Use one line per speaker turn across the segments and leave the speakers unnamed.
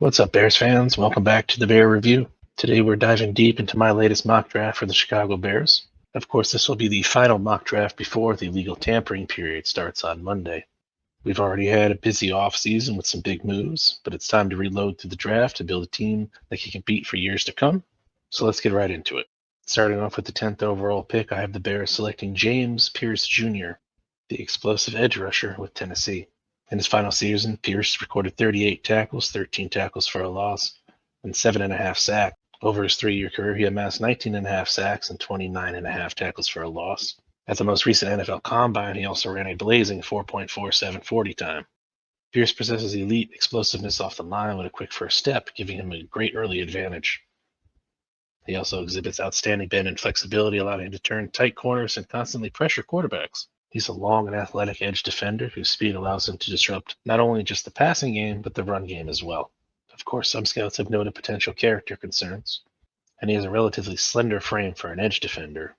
What's up, Bears fans? Welcome back to the Bear Review. Today we're diving deep into my latest mock draft for the Chicago Bears. Of course, this will be the final mock draft before the legal tampering period starts on Monday. We've already had a busy offseason with some big moves, but it's time to reload through the draft to build a team that can compete for years to come. So let's get right into it. Starting off with the 10th overall pick, I have the Bears selecting James Pierce Jr., the explosive edge rusher with Tennessee. In his final season, Pierce recorded 38 tackles, 13 tackles for a loss, and 7.5 sacks. Over his 3-year career, he amassed 19.5 sacks and 29.5 tackles for a loss. At the most recent NFL Combine, he also ran a blazing 4.47 40 time. Pierce possesses elite explosiveness off the line with a quick first step, giving him a great early advantage. He also exhibits outstanding bend and flexibility, allowing him to turn tight corners and constantly pressure quarterbacks. He's a long and athletic edge defender whose speed allows him to disrupt not only just the passing game, but the run game as well. Of course, some scouts have noted potential character concerns, and he has a relatively slender frame for an edge defender,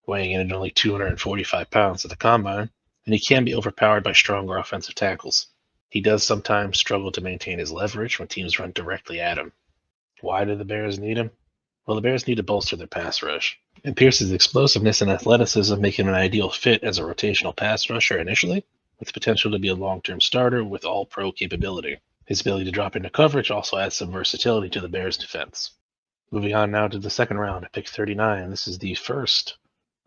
weighing in at only 245 pounds at the combine, and he can be overpowered by stronger offensive tackles. He does sometimes struggle to maintain his leverage when teams run directly at him. Why do the Bears need him? Well, the Bears need to bolster their pass rush, and Pierce's explosiveness and athleticism make him an ideal fit as a rotational pass rusher initially, with potential to be a long-term starter with all-pro capability. His ability to drop into coverage also adds some versatility to the Bears' defense. Moving on now to the second round, pick 39. This is the first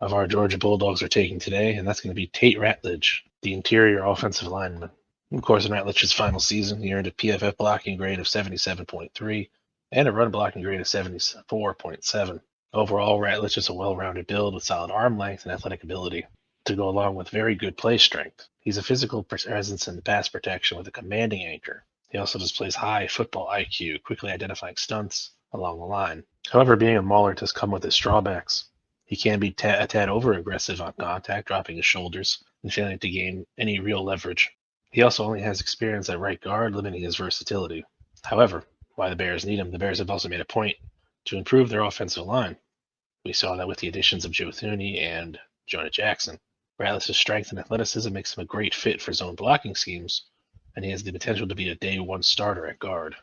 of our Georgia Bulldogs are taking today, and that's going to be Tate Ratledge, the interior offensive lineman. Of course, in Ratledge's final season, he earned a PFF blocking grade of 77.3 and a run blocking grade of 74.7. Overall, Ratledge is a well-rounded build with solid arm length and athletic ability to go along with very good play strength. He's a physical presence in pass protection with a commanding anchor. He also displays high football IQ, quickly identifying stunts along the line. However, being a mauler does come with its drawbacks. He can be a tad over-aggressive on contact, dropping his shoulders and failing to gain any real leverage. He also only has experience at right guard, limiting his versatility. However, why the Bears need him, the Bears have also made a point to improve their offensive line. We saw that with the additions of Joe Thuney and Jonah Jackson. Ratledge's strength and athleticism makes him a great fit for zone blocking schemes, and he has the potential to be a day one starter at guard,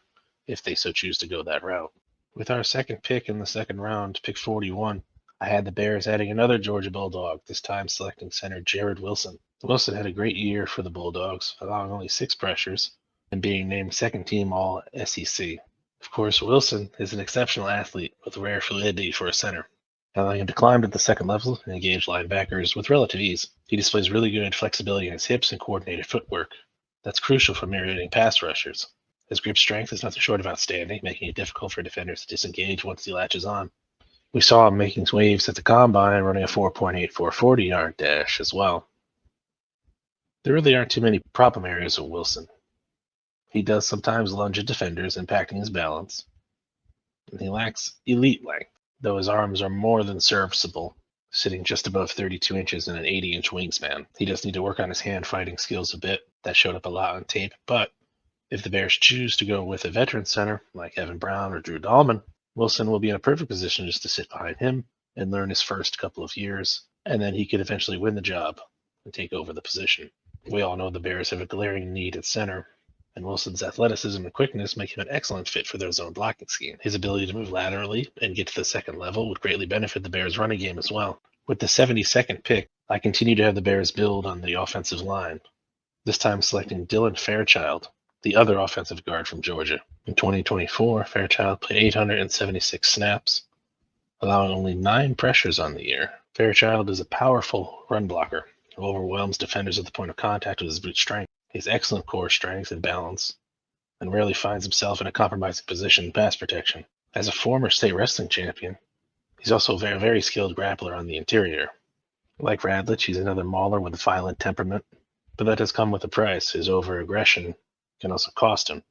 if they so choose to go that route. With our second pick in the second round, pick 41, I had the Bears adding another Georgia Bulldog, this time selecting center Jared Wilson. Wilson had a great year for the Bulldogs, allowing only 6 pressures and being named second team All SEC. Of course, Wilson is an exceptional athlete with rare fluidity for a center, allowing him to climb to the second level and engage linebackers with relative ease. He displays really good flexibility in his hips and coordinated footwork. That's crucial for mitigating pass rushers. His grip strength is nothing short of outstanding, making it difficult for defenders to disengage once he latches on. We saw him making waves at the combine, running a 4.84 40-yard dash as well. There really aren't too many problem areas with Wilson. He does sometimes lunge at defenders, impacting his balance, and he lacks elite length, though his arms are more than serviceable, sitting just above 32 inches and an 80-inch wingspan. He does need to work on his hand fighting skills a bit. That showed up a lot on tape, but if the Bears choose to go with a veteran center like Evan Brown or Drew Dahlman, Wilson will be in a perfect position just to sit behind him and learn his first couple of years, and then he could eventually win the job and take over the position. We all know the Bears have a glaring need at center, and Wilson's athleticism and quickness make him an excellent fit for their zone blocking scheme. His ability to move laterally and get to the second level would greatly benefit the Bears' running game as well. With the 72nd pick, I continue to have the Bears build on the offensive line, this time selecting Dylan Fairchild, the other offensive guard from Georgia. In 2024, Fairchild played 876 snaps, allowing only 9 pressures on the year. Fairchild is a powerful run blocker who overwhelms defenders at the point of contact with his brute strength. He has excellent core strength and balance, and rarely finds himself in a compromising position in pass protection. As a former state wrestling champion, he's also a very, very skilled grappler on the interior. Like Ratledge, he's another mauler with a violent temperament, but that does come with a price. His over-aggression can also cost him.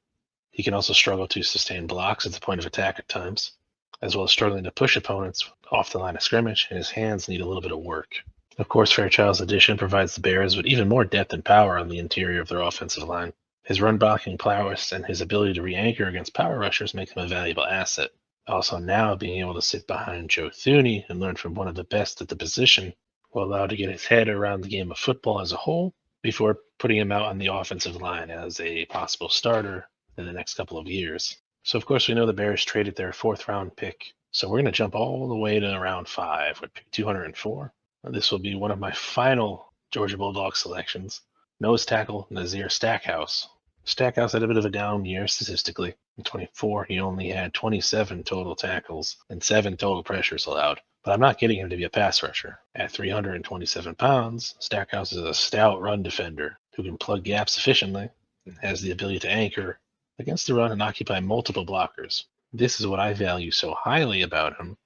He can also struggle to sustain blocks at the point of attack at times, as well as struggling to push opponents off the line of scrimmage, and his hands need a little bit of work. Of course, Fairchild's addition provides the Bears with even more depth and power on the interior of their offensive line. His run blocking prowess and his ability to re-anchor against power rushers make him a valuable asset. Also, now being able to sit behind Joe Thuney and learn from one of the best at the position will allow him to get his head around the game of football as a whole before putting him out on the offensive line as a possible starter in the next couple of years. So, of course, we know the Bears traded their 4th-round pick. So we're going to jump all the way to round 5 with pick 204. This will be one of my final Georgia Bulldogs selections. Nose tackle Nazir Stackhouse. Stackhouse had a bit of a down year statistically. In 24, he only had 27 total tackles and 7 total pressures allowed. But I'm not getting him to be a pass rusher. At 327 pounds, Stackhouse is a stout run defender who can plug gaps efficiently and has the ability to anchor against the run and occupy multiple blockers. This is what I value so highly about him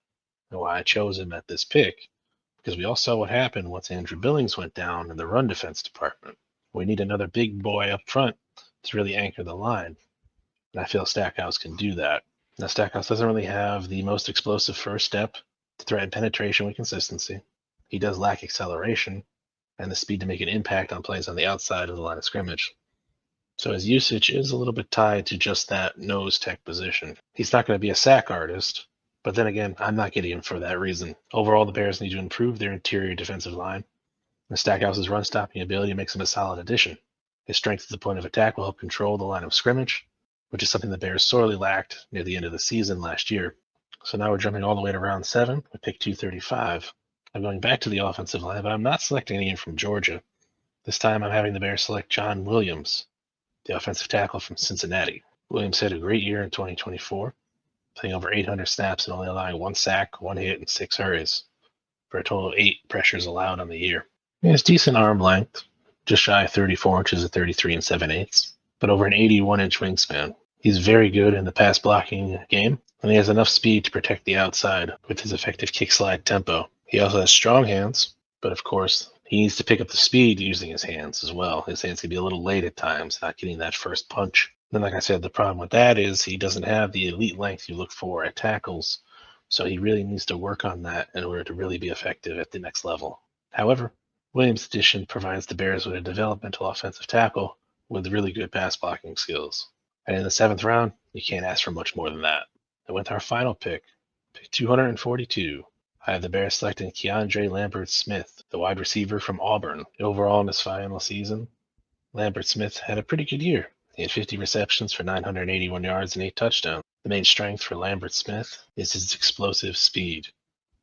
and why I chose him at this pick, because we all saw what happened once Andrew Billings went down in the run defense department. We need another big boy up front to really anchor the line, and I feel Stackhouse can do that. Now, Stackhouse doesn't really have the most explosive first step to threaten penetration with consistency. He does lack acceleration and the speed to make an impact on plays on the outside of the line of scrimmage. So his usage is a little bit tied to just that nose tech position. He's not going to be a sack artist, but then again, I'm not getting him for that reason. Overall, the Bears need to improve their interior defensive line. And Stackhouse's run-stopping ability makes him a solid addition. His strength at the point of attack will help control the line of scrimmage, which is something the Bears sorely lacked near the end of the season last year. So now we're jumping all the way to round 7 with pick 235. I'm going back to the offensive line, but I'm not selecting anyone from Georgia. This time I'm having the Bears select John Williams, the offensive tackle from Cincinnati. Williams had a great year in 2024, playing over 800 snaps and only allowing 1 sack, 1 hit, and 6 hurries, for a total of 8 pressures allowed on the year. He has decent arm length, just shy of 34 inches at 33 and 7/8, but over an 81-inch wingspan. He's very good in the pass blocking game, and he has enough speed to protect the outside with his effective kick slide tempo. He also has strong hands, but of course, he needs to pick up the speed using his hands as well. His hands can be a little late at times, not getting that first punch. Then, like I said, the problem with that is he doesn't have the elite length you look for at tackles, so he really needs to work on that in order to really be effective at the next level. However, Williams' addition provides the Bears with a developmental offensive tackle with really good pass blocking skills. And in the 7th round, you can't ask for much more than that. And with our final pick, pick 242, I have the Bears selecting KeAndre Smith, the wide receiver from Auburn. Overall, in his final season, Smith had a pretty good year. He had 50 receptions for 981 yards and 8 touchdowns. The main strength for Smith is his explosive speed.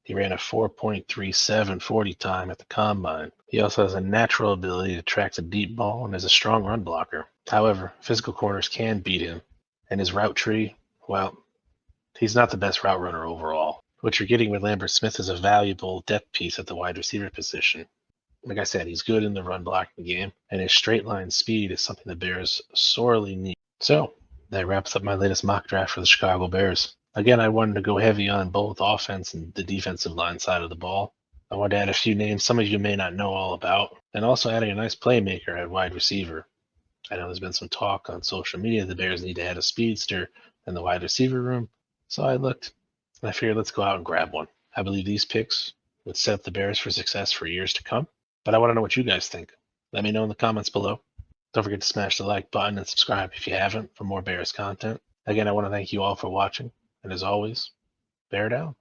He ran a 4.37 40 time at the combine. He also has a natural ability to track the deep ball and is a strong run blocker. However, physical corners can beat him, and his route tree, well, he's not the best route runner overall. What you're getting with Smith is a valuable depth piece at the wide receiver position. Like I said, he's good in the run blocking game, and his straight line speed is something the Bears sorely need. So, that wraps up my latest mock draft for the Chicago Bears. Again, I wanted to go heavy on both offense and the defensive line side of the ball. I wanted to add a few names some of you may not know all about, and also adding a nice playmaker at wide receiver. I know there's been some talk on social media the Bears need to add a speedster in the wide receiver room, so I looked, and I figured let's go out and grab one. I believe these picks would set up the Bears for success for years to come, but I want to know what you guys think. Let me know in the comments below. Don't forget to smash the like button and subscribe if you haven't for more Bears content. Again, I want to thank you all for watching, and as always, bear down.